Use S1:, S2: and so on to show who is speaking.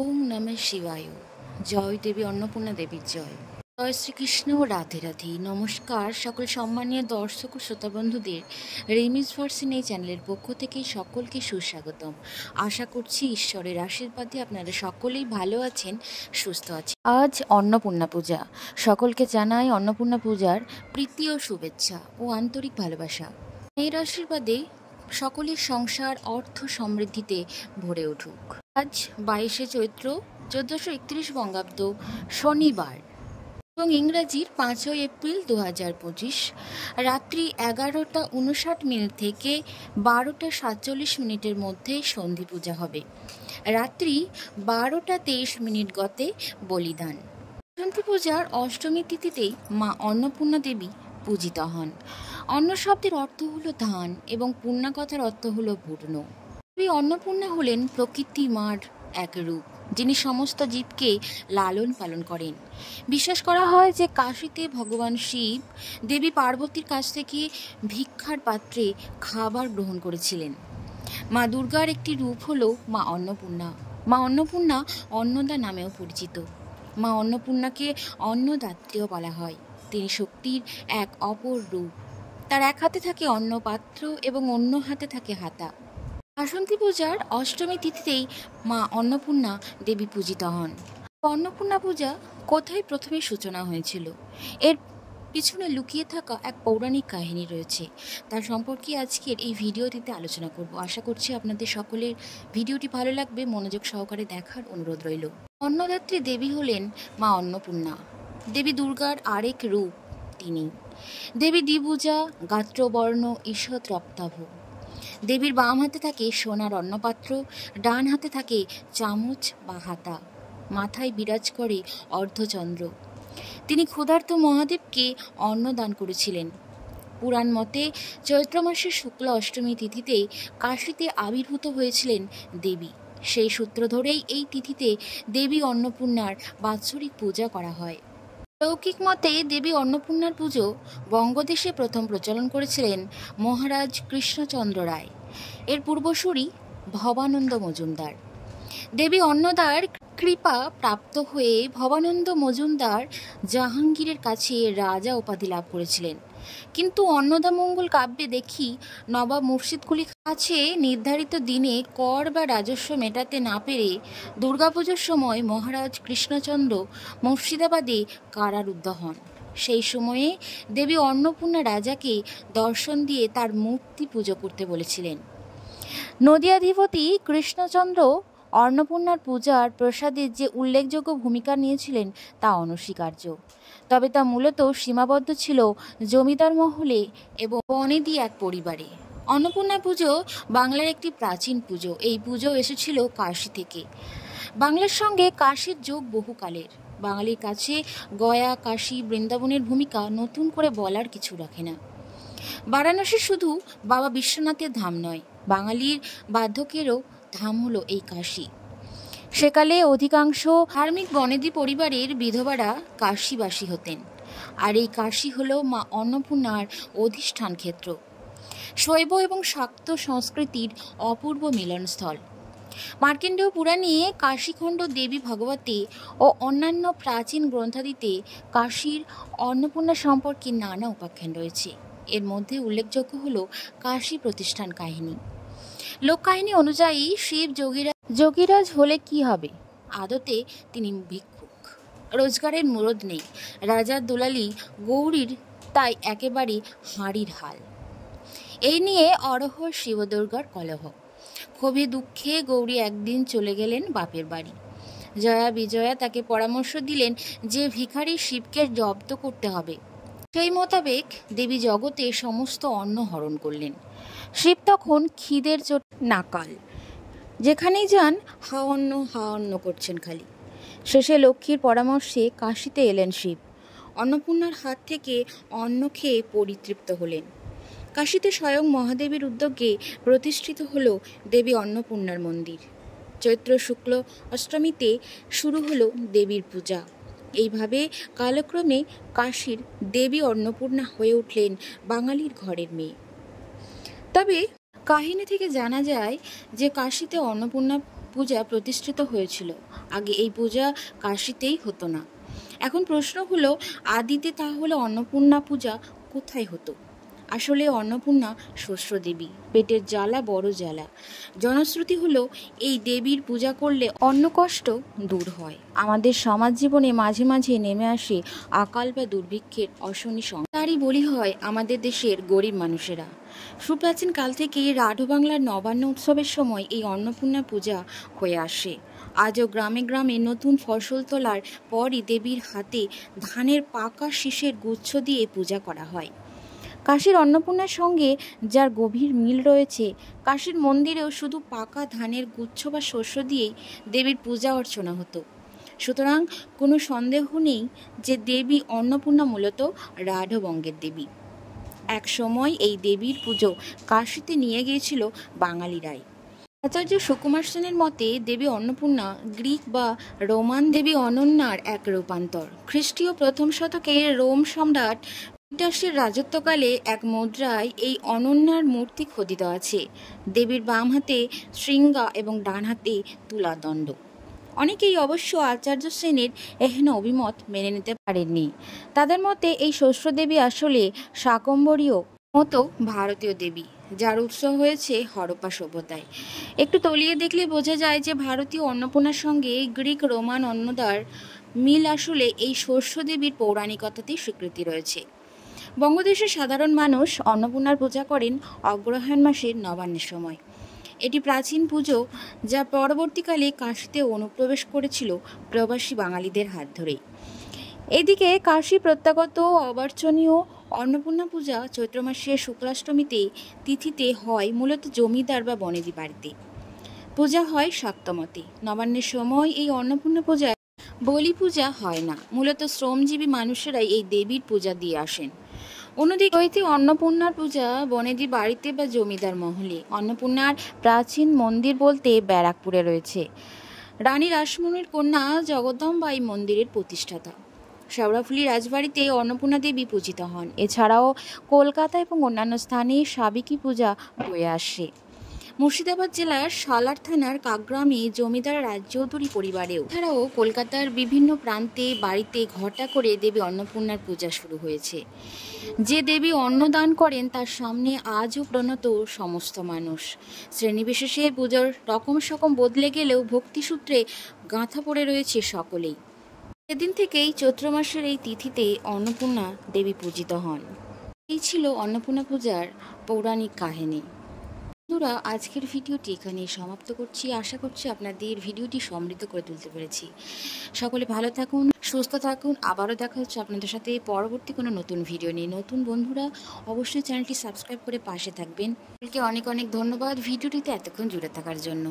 S1: ওম নমঃ শিবায়। জয় দেবী অন্নপূর্ণা দেবীর জয়। জয় শ্রীকৃষ্ণ ও রাধে রাধে। নমস্কার সকল সম্মানীয় দর্শক ও শ্রোতা বন্ধুদের রেমিজ ভার্সিন এই চ্যানেলের পক্ষ থেকে সকলকে সুস্বাগতম। আশা করছি ঈশ্বরের আশীর্বাদে আপনারা সকলেই ভালো আছেন, সুস্থ আছেন। আজ অন্নপূর্ণা পূজা। সকলকে জানাই অন্নপূর্ণা পূজার প্রীতি ও শুভেচ্ছা ও আন্তরিক ভালোবাসা। এর আশীর্বাদে সকলের সংসার অর্থ সমৃদ্ধিতে ভরে উঠুক। আজ 22শে চৈত্র 1431 বঙ্গাব্দ শনিবার এবং ইংরাজির 5ই এপ্রিল 2025 রাত্রি 11:59 থেকে 12:47 মধ্যে সন্ধি পূজা হবে। রাত্রি 12:23 গতে বলিদান। সন্ধি পূজার অষ্টমী তিথিতেই মা অন্নপূর্ণা দেবী পূজিত হন। অন্ন শব্দের অর্থ হলো ধান এবং পূর্ণা কথার অর্থ হলো পূর্ণ। দেবী অন্নপূর্ণা হলেন প্রকৃতি মার এক রূপ, যিনি সমস্ত জীবকে লালন পালন করেন। বিশ্বাস করা হয় যে কাশীতে ভগবান শিব দেবী পার্বতীর কাছ থেকে ভিক্ষার পাত্রে খাবার গ্রহণ করেছিলেন। মা দুর্গার একটি রূপ হলো মা অন্নপূর্ণা। মা অন্নপূর্ণা অন্নদা নামেও পরিচিত। মা অন্নপূর্ণাকে অন্নদাত্রীও বলা হয়। তিনি শক্তির এক অপর রূপ। তার এক হাতে থাকে অন্ন পাত্র এবং অন্য হাতে থাকে হাতা। বাসন্তী পূজার অষ্টমী তিথিতেই মা অন্নপূর্ণা দেবী পূজিত হন। অন্নপূর্ণা পূজা কোথায় প্রথমে সূচনা হয়েছিল, এর পিছনে লুকিয়ে থাকা এক পৌরাণিক কাহিনী রয়েছে। তার সম্পর্কে আজকের এই ভিডিওটিতে আলোচনা করব। আশা করছি আপনাদের সকলের ভিডিওটি ভালো লাগবে। মনোযোগ সহকারে দেখার অনুরোধ রইল। অন্নদাত্রী দেবী হলেন মা অন্নপূর্ণা। দেবী দুর্গার আরেক রূপ তিনি। দেবী দ্বিভুজা, গাত্রবর্ণ, ঈষৎ রক্তাভ। দেবীর বাম হাতে থাকে সোনার অন্নপাত্র, ডান হাতে থাকে চামচ বা হাতা। মাথায় বিরাজ করে অর্ধচন্দ্র। তিনি ক্ষুধার্ত মহাদেবকে অন্ন দান করেছিলেন। পুরাণ মতে চৈত্র মাসের শুক্ল অষ্টমী তিথিতে কাশীতে আবির্ভূত হয়েছিলেন দেবী। সেই সূত্র ধরেই এই তিথিতে দেবী অন্নপূর্ণার বাৎসরিক পূজা করা হয়। লৌকিক মতে দেবী অন্নপূর্ণার পুজো বঙ্গদেশে প্রথম প্রচলন করেছিলেন মহারাজ কৃষ্ণচন্দ্র রায়। এর পূর্বসূরি ভবানন্দ মজুমদার। দেবী অন্নদার কৃপা প্রাপ্ত হয়ে ভবানন্দ মজুমদার জাহাঙ্গীরের কাছে রাজা উপাধি লাভ করেছিলেন। কিন্তু অন্নদামঙ্গল কাব্যে দেখি নবাব মুর্শিদকুলি কাছে নির্ধারিত দিনে কর বা রাজস্ব মেটাতে না পেরে দুর্গাপুজোর সময় মহারাজ কৃষ্ণচন্দ্র মুর্শিদাবাদে কারারুদ্ধ হন। সেই সময়ে দেবী অন্নপূর্ণা রাজাকে দর্শন দিয়ে তার মূর্তি পুজো করতে বলেছিলেন। নদিয়াধিপতি কৃষ্ণচন্দ্র অন্নপূর্ণার পূজার প্রসাদে যে উল্লেখযোগ্য ভূমিকা নিয়েছিলেন তা অনস্বীকার্য। তবে তা মূলত সীমাবদ্ধ ছিল জমিদার মহলে এবং বনেদি এক পরিবারে। অন্নপূর্ণা পুজো বাংলার একটি প্রাচীন পুজো। এই পুজো এসেছিল কাশী থেকে। বাংলার সঙ্গে কাশীর যোগ বহুকালের। বাঙালির কাছে গয়া, কাশী, বৃন্দাবনের ভূমিকা নতুন করে বলার কিছু রাখে না। বারাণসী শুধু বাবা বিশ্বনাথের ধাম নয়, বাঙালির বার্ধক্যেরও ধাম হলো এই কাশী। সেকালে অধিকাংশ ধার্মিক বনেদি পরিবারের বিধবারা কাশীবাসী হতেন। আর এই কাশী হলো মা অন্নপূর্ণার অধিষ্ঠান ক্ষেত্র, শৈব এবং শাক্ত সংস্কৃতির অপূর্ব মিলনস্থল। মার্কণ্ডেয় পুরাণে কাশীখণ্ড দেবী ভগবতী ও অন্যান্য প্রাচীন গ্রন্থাদিতে কাশীর অন্নপূর্ণা সম্পর্কে নানা উপাখ্যান রয়েছে। এর মধ্যে উল্লেখযোগ্য হল কাশী প্রতিষ্ঠান কাহিনী। লোককাহিনী অনুযায়ী শিব যোগীরাজ হলে কি হবে? আদতে তিনি ভিক্ষুক, রোজগারের মুরদ নেই। রাজার দুলালি গৌরীর তাই একেবারে হাঁড়ির হাল। এই নিয়ে অরহর শিবদুর্গার কলহ। ক্ষোভে দুঃখে গৌরী একদিন চলে গেলেন বাপের বাড়ি। জয়া বিজয়া তাকে পরামর্শ দিলেন যে ভিখারি শিবকে জব্দ করতে হবে। সেই মোতাবেক দেবী জগতে সমস্ত অন্ন হরণ করলেন। শিব তখন খিদের চোট নাকাল। যেখানেই যান হা অন্ন করছেন খালি। শেষে লক্ষ্মীর পরামর্শে কাশীতে এলেন শিব। অন্নপূর্ণার হাত থেকে অন্ন খেয়ে পরিতৃপ্ত হলেন। কাশীতে স্বয়ং মহাদেবীর উদ্যোগে প্রতিষ্ঠিত হল দেবী অন্নপূর্ণার মন্দির। চৈত্র শুক্ল অষ্টমীতে শুরু হলো দেবীর পূজা। এইভাবে কালক্রমে কাশীর দেবী অন্নপূর্ণা হয়ে উঠলেন বাঙালির ঘরের মেয়ে। তবে কাহিনী থেকে জানা যায় যে কাশীতে অন্নপূর্ণা পূজা প্রতিষ্ঠিত হয়েছিল। আগে এই পূজা কাশীতেই হতো না। এখন প্রশ্ন হলো, আদিতে তাহলে অন্নপূর্ণা পূজা কোথায় হতো? আসলে অন্নপূর্ণা শস্য দেবী, পেটের জ্বালা বড় জ্বালা। জনশ্রুতি হলো এই দেবীর পূজা করলে অন্ন কষ্ট দূর হয়। আমাদের সমাজ জীবনে মাঝে মাঝে নেমে আসে আকাল বা দুর্ভিক্ষের অশনি সংকট। তারই বলি হয় আমাদের দেশের গরিব মানুষেরা। সুপ্রাচীন কাল থেকে রাঢ় বাংলার নবান্ন উৎসবের সময় এই অন্নপূর্ণা পূজা হয়ে আসে। আজও গ্রামে গ্রামে নতুন ফসল তোলার পরই দেবীর হাতে ধানের পাকা শীষের গুচ্ছ দিয়ে পূজা করা হয়। কাশীর অন্নপূর্ণার সঙ্গে যার গভীর মিল রয়েছে, কাশীর মন্দিরেও শুধু পাকা ধানের গুচ্ছ বা শস্য দিয়েই দেবীর পূজা অর্চনা হতো। সুতরাং কোনো সন্দেহ নেই যে দেবী অন্নপূর্ণা মূলত রাঢ়বঙ্গের দেবী। এক সময় এই দেবীর পুজো কাশীতে নিয়ে গিয়েছিল বাঙালিরাই। আচার্য সুকুমার সেনের মতে দেবী অন্নপূর্ণা গ্রিক বা রোমান দেবী অনন্যার এক রূপান্তর। খ্রিস্টীয় প্রথম শতকে রোম সম্রাট টাইটাসের রাজত্বকালে এক মুদ্রায় এই অনন্যার মূর্তি খোদিত আছে। দেবীর বাম হাতে শৃঙ্গা এবং ডান হাতে তুলাদণ্ড। অনেকেই অবশ্য আচার্য সেনের এহেন অভিমত মেনে নিতে পারেননি। তাদের মতে এই শস্য দেবী আসলে শাকম্ভরীয় মতো ভারতীয় দেবী, যার উৎস হয়েছে হরপ্পা সভ্যতায়। একটু তলিয়ে দেখলে বোঝা যায় যে ভারতীয় অন্নপূর্ণার সঙ্গে গ্রিক রোমান অন্নদার মিল আসলে এই শস্য দেবীর পৌরাণিকতাতেই স্বীকৃতি রয়েছে। বঙ্গদেশের সাধারণ মানুষ অন্নপূর্ণার পূজা করেন অগ্রহায়ণ মাসের নবান্নের সময়। এটি প্রাচীন পুজো যা পরবর্তীকালে কাশীতে অনুপ্রবেশ করেছিল প্রবাসী বাঙালিদের হাত ধরেই। এদিকে কাশী প্রত্যাগত অবার্চনীয় অন্নপূর্ণা পূজা চৈত্র মাসের শুক্লাষ্টমীতে তিথিতে হয় মূলত জমিদার বা বনেদি বাড়িতে। পূজা হয় শাক্তমতে। নবান্নের সময় এই অন্নপূর্ণা পূজায় বলি পূজা হয় না, মূলত শ্রমজীবী মানুষেরাই এই দেবীর পূজা দিয়ে আসেন। অন্যদিকে অন্নপূর্ণার পূজা বনেদি বাড়িতে বা জমিদার মহলে। অন্নপূর্ণার প্রাচীন মন্দির বলতে ব্যারাকপুরে রয়েছে। রানী রাসমণির কন্যা জগদম্বা এই মন্দিরের প্রতিষ্ঠাতা। শেওড়াফুলি রাজবাড়িতে অন্নপূর্ণা দেবী পূজিত হন। এছাড়াও কলকাতা এবং অন্যান্য স্থানে সাবেকি পূজা হয়ে আসে। মুর্শিদাবাদ জেলার সালার থানার কাকগ্রামে জমিদার রায়চৌধুরী পরিবারেও, এছাড়াও কলকাতার বিভিন্ন প্রান্তে বাড়িতে ঘটা করে দেবী অন্নপূর্ণার পূজা শুরু হয়েছে। যে দেবী অন্ন দান করেন তার সামনে আজও প্রণত সমস্ত মানুষ। শ্রেণীবিশেষে পুজোর রকম সকম বদলে গেলেও ভক্তিসূত্রে গাঁথা পড়ে রয়েছে সকলেই। সেদিন থেকেই চৈত্র মাসের এই তিথিতে অন্নপূর্ণা দেবী পূজিত হন। এই ছিল অন্নপূর্ণা পূজার পৌরাণিক কাহিনী। বন্ধুরা, আজকের ভিডিওটি এখানে সমাপ্ত করছি। আশা করছি আপনাদের ভিডিওটি সমৃদ্ধ করে তুলতে পেরেছি। সকলে ভালো থাকুন, সুস্থ থাকুন। আবারও দেখা হচ্ছে আপনাদের সাথে পরবর্তী কোনো নতুন ভিডিও নিয়ে। নতুন বন্ধুরা অবশ্যই চ্যানেলটি সাবস্ক্রাইব করে পাশে থাকবেন। অনেক অনেক ধন্যবাদ ভিডিওটিতে এতক্ষণ জুড়ে থাকার জন্য।